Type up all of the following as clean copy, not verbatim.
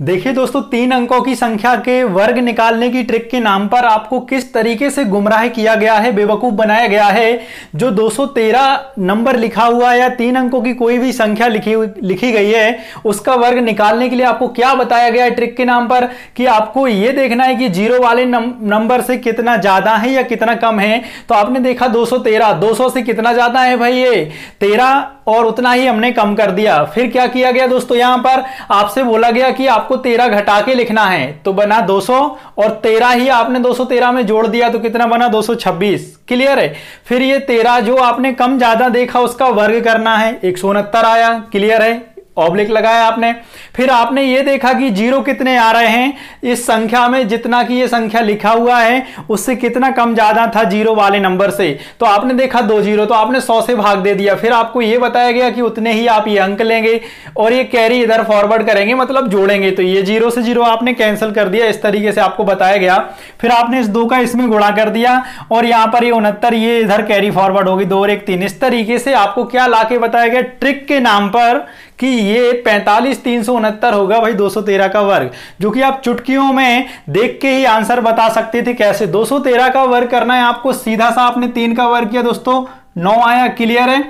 देखिए दोस्तों, 3 अंकों की संख्या के वर्ग निकालने की ट्रिक के नाम पर आपको किस तरीके से गुमराह किया गया है, बेवकूफ बनाया गया है। जो 213 नंबर लिखा हुआ है या 3 अंकों की कोई भी संख्या लिखी गई है, उसका वर्ग निकालने के लिए आपको क्या बताया गया है ट्रिक के नाम पर कि आपको यह देखना है कि जीरो वाले नंबर से कितना ज्यादा है या कितना कम है। तो आपने देखा 213, 200 से कितना ज्यादा है भाई, ये 13 और उतना ही हमने कम कर दिया। फिर क्या किया गया दोस्तों, यहां पर आपसे बोला गया कि आपको 13 घटा के लिखना है, तो बना 200 और 13 ही आपने 213 में जोड़ दिया तो कितना बना 226। क्लियर है। फिर ये 13 जो आपने कम ज्यादा देखा उसका वर्ग करना है, 169 आया। क्लियर है, ऑब्लिक लगाया आपने। फिर आपने ये देखा कि जीरो कितने आ रहे हैं इस संख्या में, जितना कि ये संख्या लिखा हुआ है उससे कितना कम ज्यादा था जीरो वाले नंबर से, तो आपने देखा 2 जीरो, तो आपने 100 से भाग दे दिया। फिर आपको ये बताया गया कि उतने ही आप ये अंक लेंगे और ये कैरी इधर फॉरवर्ड करेंगे, मतलब जोड़ेंगे, तो ये जीरो से जीरो आपने कैंसिल कर दिया। इस तरीके से आपको बताया गया। फिर आपने इस 2 का इसमें गुणा कर दिया और यहां पर ये 69 ये इधर कैरी फॉरवर्ड होगी, 2 और 1 3। इस तरीके से आपको क्या लाके बताया गया ट्रिक के नाम पर कि ये 45,369 होगा भाई 213 का वर्ग, जो कि आप चुटकियों में देख के ही आंसर बता सकते थे। कैसे 213 का वर्ग करना है आपको, सीधा सा आपने 3 का वर्ग किया दोस्तों, 9 आया। क्लियर है।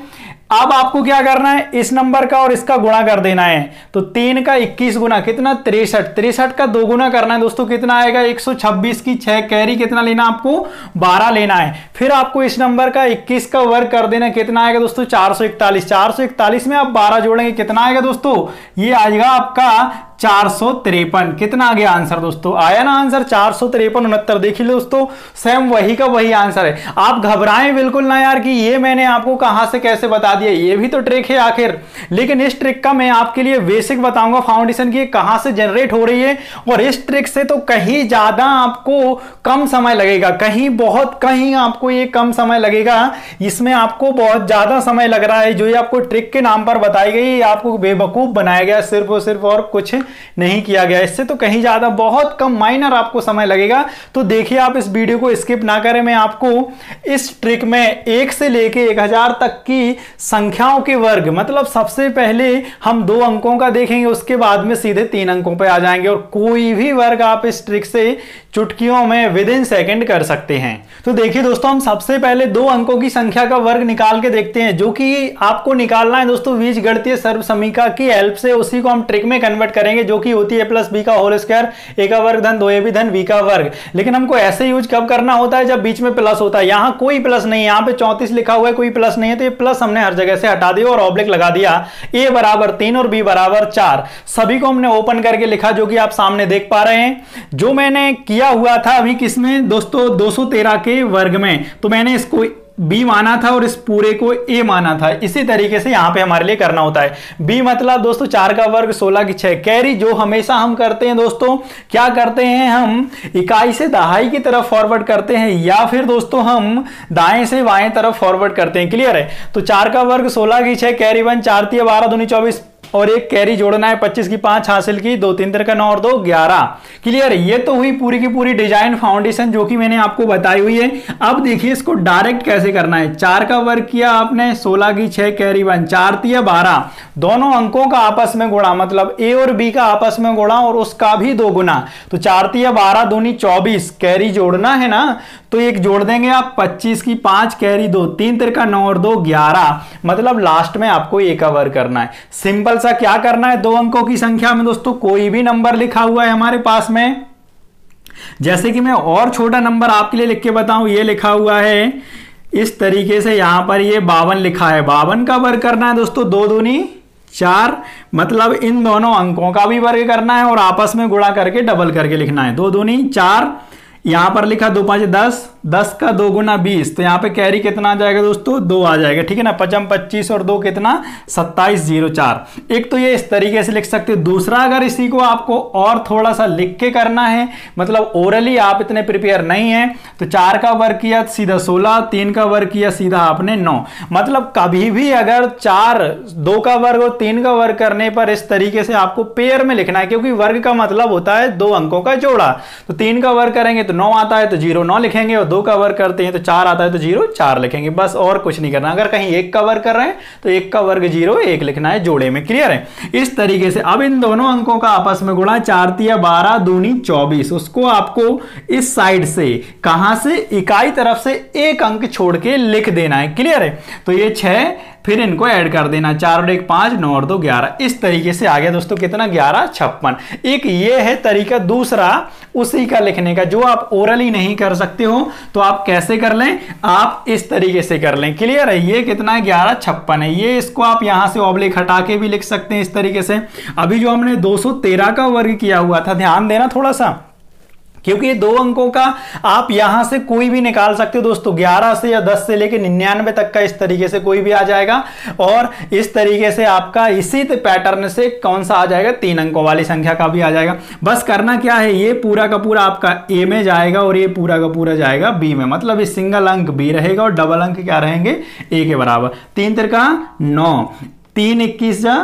अब आपको क्या करना है, इस नंबर का और इसका गुणा कर देना है। तो 3 का 21 गुना कितना 63, 63 का 2 गुना करना है दोस्तों, कितना आएगा 126 की 6 कैरी कितना लेना आपको 12 लेना है। फिर आपको इस नंबर का 21 का वर्ग कर देना, कितना आएगा दोस्तों 441, 441 में आप 12 जोड़ेंगे, कितना आएगा दोस्तों, ये आएगा आपका 453। कितना आ गया आंसर दोस्तों, आया ना आंसर 453 69। देखिए दोस्तों, सेम वही का वही आंसर है। आप घबराएं बिल्कुल ना यार कि ये मैंने आपको कहां से कैसे बता दिया, ये भी तो ट्रिक है आखिर। लेकिन इस ट्रिक का मैं आपके लिए बेसिक बताऊंगा, फाउंडेशन की कहां से जनरेट हो रही है। और इस ट्रिक से तो कहीं ज्यादा आपको कम समय लगेगा, कहीं आपको ये कम समय लगेगा। इसमें आपको बहुत ज्यादा समय लग रहा है। जो ये आपको ट्रिक के नाम पर बताई गई, आपको बेवकूफ बनाया गया सिर्फ और सिर्फ, और कुछ नहीं किया गया। इससे तो कहीं ज्यादा बहुत कम माइनर आपको समय लगेगा। तो देखिए, आप इस वीडियो को स्किप ना करें। मैं आपको इस ट्रिक में 1 से लेके 1000 तक की संख्याओं के वर्ग, मतलब सबसे पहले हम 2 अंकों का देखेंगे, उसके बाद में सीधे 3 अंकों पे आ जाएंगे। और कोई भी वर्ग आप इस ट्रिक से चुटकियों में विद इन सेकेंड कर सकते हैं। तो देखिए दोस्तों, हम सबसे पहले 2 अंकों की संख्या का वर्ग निकाल के देखते हैं, जो कि आपको निकालना है दोस्तों बीजगणितीय सर्वसमीकरण की हेल्प से। उसी को हम ट्रिक में कन्वर्ट करेंगे, जो कि होती है a+b का होल स्क्वायर, a का वर्ग धन 2ab धन b का वर्ग। लेकिन हमको ऐसे यूज कब करना होता है, जब बीच में प्लस होता है। यहां कोई प्लस नहीं है, यहां पे 34 लिखा हुआ है, कोई प्लस नहीं है, तो ये प्लस हमने हर जगह से हटा दिया और ऑब्लिक लगा दिया। a बराबर 3 और b बराबर 4, सभी को हमने ओपन करके लिखा, जो कि आप सामने देख पा रहे हैं। जो मैंने किया हुआ था अभी किसमें दोस्तों, 213 के वर्ग में, तो मैंने इसको b माना था और इस पूरे को a माना था। इसी तरीके से यहां पे हमारे लिए करना होता है। b मतलब दोस्तों 4 का वर्ग 16 की 6 कैरी, जो हमेशा हम करते हैं दोस्तों, क्या करते हैं, हम इकाई से दहाई की तरफ फॉरवर्ड करते हैं, या फिर दोस्तों हम दाएं से बाएं तरफ फॉरवर्ड करते हैं। क्लियर है। तो 4 का वर्ग 16 की 6 कैरी 1, 4 3 12 दूनी 24 और एक कैरी जोड़ना है, 25 की 5 हासिल की, 2 3 का 9 और 2 11। क्लियर है। ये तो हुई पूरी की पूरी डिजाइन फाउंडेशन, जो कि मैंने आपको बताई हुई है। अब देखिए इसको डायरेक्ट कैसे करना है। 4 का वर्ग किया आपने, 16 की 6 कैरी 1, 4 3 12, दोनों अंकों का आपस में गुणा, मतलब a और b का आपस में गुणा और उसका भी 2 गुना। तो 4 3 12 दूनी 24, कैरी जोड़ना है ना, तो एक जोड़ देंगे आप, 25 की 5 कैरी 2, 3 3 का 9 और 2 11, मतलब लास्ट में आपको a का वर्ग करना है। सिंपल सा क्या करना है, 2 अंकों की संख्या में दोस्तों कोई भी नंबर लिखा हुआ है हमारे पास में, जैसे कि मैं और छोटा नंबर आपके लिए लिख के बताऊं, ये लिखा हुआ है इस तरीके से, यहां पर ये 52 लिखा है, 52 का वर्ग करना है दोस्तों, 2 दूनी 4, मतलब इन दोनों अंकों का भी वर्ग करना है और आपस में गुणा करके डबल करके लिखना है। 2 दूनी 4, यहां पर लिखा 2 5 10, 10 का 2 गुना 20, तो यहां पे कैरी कितना आ जाएगा दोस्तों, 2 आ जाएगा। ठीक है ना, 5 25 और 2 कितना 27 04। एक तो ये इस तरीके से लिख सकते हो। दूसरा, अगर इसी को आपको और थोड़ा सा लिख के करना है, मतलब ओरली आप इतने प्रिपेयर नहीं है, तो 4 का वर्ग किया सीधा 16, 3 का वर्ग किया सीधा आपने 9। मतलब कभी भी अगर 2 का वर्ग और 3 का वर्ग करने पर इस तरीके से आपको पेयर में लिखना है, क्योंकि वर्ग का मतलब होता है 2 अंकों का जोड़ा। तो 3 का वर्ग करेंगे तो 9 आता है तो 0 9 लिखेंगे, और 2 का वर्ग करते हैं तो 4 आता है तो 0 4 लिखेंगे, बस और कुछ नहीं करना। अगर कहीं 1 का वर्ग कर रहे हैं तो 1 का वर्ग 0 1 लिखना है जोड़े में। क्लियर है? इस तरीके से अब इन दोनों अंकों का आपस में गुणा, 4 तिया 12 दूनी 24, उसको आपको इस साइड से, कहां से, इकाई तरफ से एक अंक छोड़ के लिख देना है। क्लियर है? तो ये 6, फिर इनको ऐड कर देना, 4 और 1 5, 9 और 2 11। इस तरीके से आ गया दोस्तों कितना, 11 56। एक ये है तरीका दूसरा उसी का लिखने का, जो आप ओरली नहीं कर सकते हो तो आप कैसे कर लें, आप इस तरीके से कर लें। क्लियर है? ये कितना है, 11 56 है। ये इसको आप यहां से ऑब्लिक हटा के भी लिख सकते हैं इस तरीके से। अभी जो हमने 213 का वर्ग किया हुआ था, ध्यान देना थोड़ा सा, क्योंकि ये 2 अंकों का आप यहां से कोई भी निकाल सकते हो दोस्तों, 11 से या 10 से लेके 99 तक का इस तरीके से कोई भी आ जाएगा। और इस तरीके से आपका इसी पैटर्न से कौन सा आ जाएगा, 3 अंकों वाली संख्या का भी आ जाएगा। बस करना क्या है, ये पूरा का पूरा आपका ए में जाएगा और ये पूरा का पूरा जाएगा बी में, मतलब ये सिंगल अंक बी रहेगा और डबल अंक क्या रहेंगे, ए के बराबर। 3 तिरका 9, 3 21 जा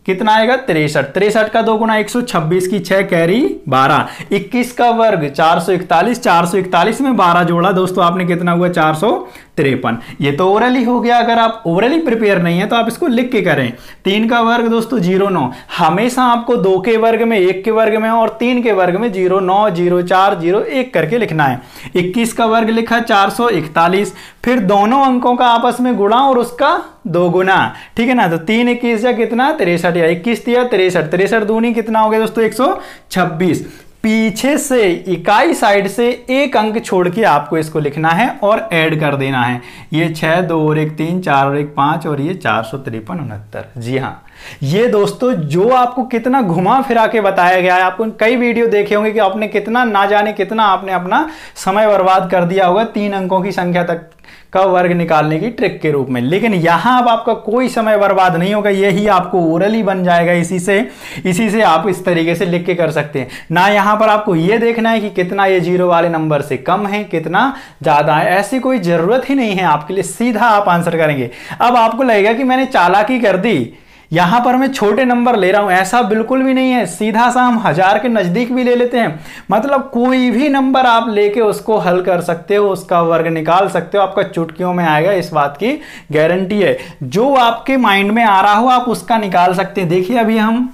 कितना आएगा, 63। 63 का 2 गुना 126 की 6 कैरी 12, 21 का वर्ग 441, 441 में 12 जोड़ा दोस्तों आपने, कितना हुआ, 453। ये तो ओरली हो गया। अगर आप ओरली प्रिपेयर नहीं है तो आप इसको लिख के करें। 3 का वर्ग दोस्तों 0 9, हमेशा आपको 2 के वर्ग में, 1 के वर्ग में और 3 के वर्ग में 0 9 0 4 0 1 करके लिखना है। 21 का वर्ग लिखा 441, फिर दोनों अंकों का आपस में गुणा और उसका 2 गुना। ठीक है ना? तो 3 21 या कितना, 63, या 21 दिया 63, 63 दूनी कितना हो गया दोस्तों, 126। पीछे से इकाई साइड से एक अंक छोड़ के आपको इसको लिखना है और ऐड कर देना है। ये 6, 2 और 1 3, 4 और 1 5 और ये 453 69। जी हाँ, ये दोस्तों जो आपको कितना घुमा फिरा के बताया गया है, आपको कई वीडियो देखे होंगे कि आपने कितना, ना जाने कितना आपने अपना समय बर्बाद कर दिया होगा 3 अंकों की संख्या तक का वर्ग निकालने की ट्रिक के रूप में। लेकिन यहां अब आपका कोई समय बर्बाद नहीं होगा, यही आपको ओरली बन जाएगा। इसी से आप इस तरीके से लिख के कर सकते हैं ना। यहां पर आपको यह देखना है कि कितना ये 0 वाले नंबर से कम है, कितना ज्यादा है, ऐसी कोई जरूरत ही नहीं है आपके लिए, सीधा आप आंसर करेंगे। अब आपको लगेगा कि मैंने चालाकी कर दी, यहां पर मैं छोटे नंबर ले रहा हूं, ऐसा बिल्कुल भी नहीं है। सीधा सा हम 1000 के नजदीक भी ले लेते हैं, मतलब कोई भी नंबर आप लेके उसको हल कर सकते हो, उसका वर्ग निकाल सकते हो, आपका चुटकियों में आएगा, इस बात की गारंटी है। जो आपके माइंड में आ रहा हो आप उसका निकाल सकते हैं। देखिए अभी हम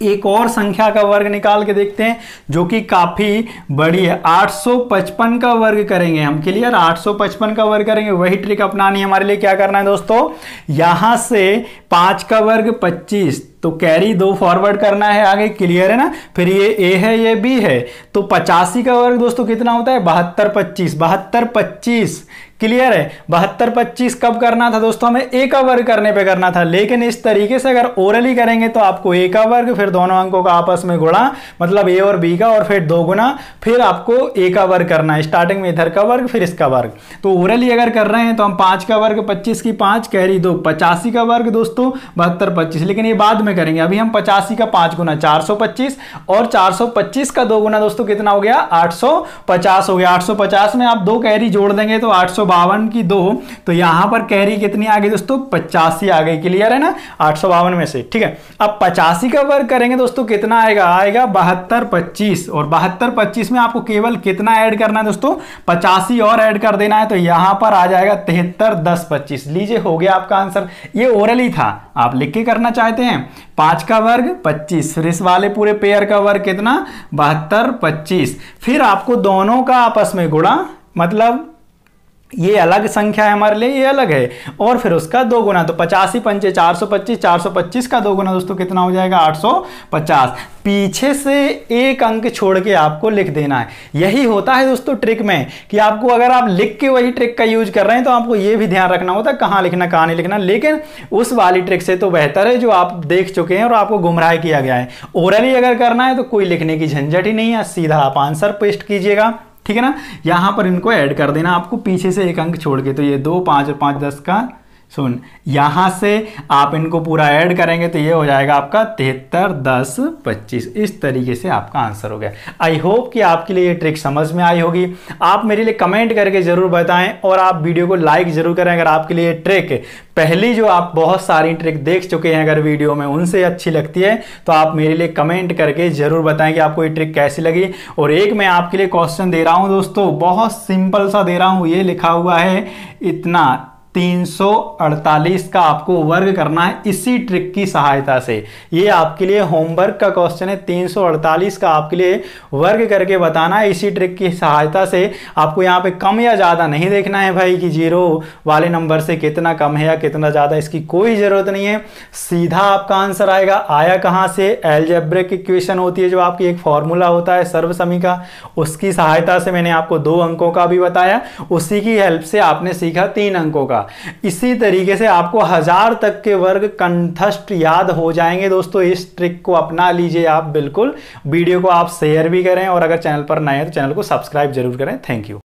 एक और संख्या का वर्ग निकाल के देखते हैं जो कि काफी बड़ी है। 855 का वर्ग करेंगे हम। क्लियर? 855 का वर्ग करेंगे, वही ट्रिक अपनानी है हमारे लिए। क्या करना है दोस्तों, यहां से 5 का वर्ग 25, तो कैरी 2 फॉरवर्ड करना है आगे। क्लियर है ना? फिर ये ए है, ये बी है, तो 85 का वर्ग दोस्तों कितना होता है, 72 25, 72 25। क्लियर है? 72 25 कब करना था दोस्तों, हमें ए का वर्ग करने पे करना था। लेकिन इस तरीके से अगर ओरली करेंगे तो आपको ए का वर्ग, फिर दोनों अंकों का आपस में गुणा, मतलब ए और बी का, और फिर 2 गुना, फिर आपको ए का वर्ग करना है। स्टार्टिंग में इधर का वर्ग फिर इसका वर्ग। तो ओरली अगर कर रहे हैं तो हम 5 का वर्ग 25 की 5 कैरी 2, 85 का वर्ग दोस्तों 72 25। लेकिन ये बाद में करेंगे, अभी हम 85 का 5 गुना 425 और 425 का 2 गुना दोस्तों कितना हो गया, 850 हो गया। 850 में आप 2 कैरी जोड़ देंगे तो 852 की 2, तो यहां पर कैरी कितनी आ गई दोस्तों, 85 आ गई। क्लियर है ना? 852 में से। ठीक है, अब 85 का वर्ग करेंगे दोस्तों, कितना आएगा, आएगा 72 25। और 72 25 में आपको केवल कितना ऐड करना है दोस्तों, 85 और ऐड कर देना है, तो यहां पर आ जाएगा 73 10 25। लीजिए हो गया आपका आंसर। ये ओरली था, आप लिख के करना चाहते हैं 5 का वर्ग 25, फिर इस वाले पूरे पेयर का वर्ग कितना, 72 25। फिर आपको दोनों का आपस में गुणा, मतलब ये अलग संख्या है हमारे लिए, ये अलग है, और फिर उसका 2 गुना, तो 85 पंचे 425, 425 का 2 गुना दोस्तों कितना हो जाएगा, 850। पीछे से एक अंक छोड़ के आपको लिख देना है। यही होता है दोस्तों ट्रिक में, कि आपको अगर आप लिख के वही ट्रिक का यूज कर रहे हैं तो आपको ये भी ध्यान रखना होता है कहां लिखना कहां नहीं लिखना। लेकिन उस वाली ट्रिक से तो बेहतर है जो आप देख चुके हैं और आपको गुमराह किया गया है। ओरली अगर करना है तो कोई लिखने की झंझट ही नहीं है, सीधा आप आंसर पेस्ट कीजिएगा। ठीक है ना? यहां पर इनको ऐड कर देना आपको पीछे से एक अंक छोड़ के, तो ये 2 5 और 5 10 का सुन, यहां से आप इनको पूरा ऐड करेंगे तो ये हो जाएगा आपका 73, 10, 25। इस तरीके से आपका आंसर हो गया। आई होप कि आपके लिए ये ट्रिक समझ में आई होगी। आप मेरे लिए कमेंट करके जरूर बताएं और आप वीडियो को लाइक जरूर करें अगर आपके लिए ये ट्रिक पहली जो आप बहुत सारी ट्रिक देख चुके हैं अगर वीडियो में उनसे अच्छी लगती है तो आप मेरे लिए कमेंट करके जरूर बताएं कि आपको ये ट्रिक कैसी लगी। और एक मैं आपके लिए क्वेश्चन दे रहा हूं दोस्तों, बहुत सिंपल सा दे रहा हूं। ये लिखा हुआ है इतना 348 का आपको वर्ग करना है इसी ट्रिक की सहायता से। ये आपके लिए होमवर्क का क्वेश्चन है। 348 का आपके लिए वर्ग करके बताना है इसी ट्रिक की सहायता से। आपको यहाँ पे कम या ज्यादा नहीं देखना है भाई कि जीरो वाले नंबर से कितना कम है या कितना ज्यादा, इसकी कोई जरूरत नहीं है। सीधा आपका आंसर आएगा। आया कहां से? अलजेब्रिक इक्वेशन होती है जो आपकी एक फॉर्मूला होता है सर्वसमी का, उसकी सहायता से मैंने आपको 2 अंकों का भी बताया, उसी की हेल्प से आपने सीखा 3 अंकों का। इसी तरीके से आपको 1000 तक के वर्ग कंठस्थ याद हो जाएंगे दोस्तों। इस ट्रिक को अपना लीजिए आप बिल्कुल। वीडियो को आप शेयर भी करें और अगर चैनल पर नए हैं तो चैनल को सब्सक्राइब जरूर करें। Thank you.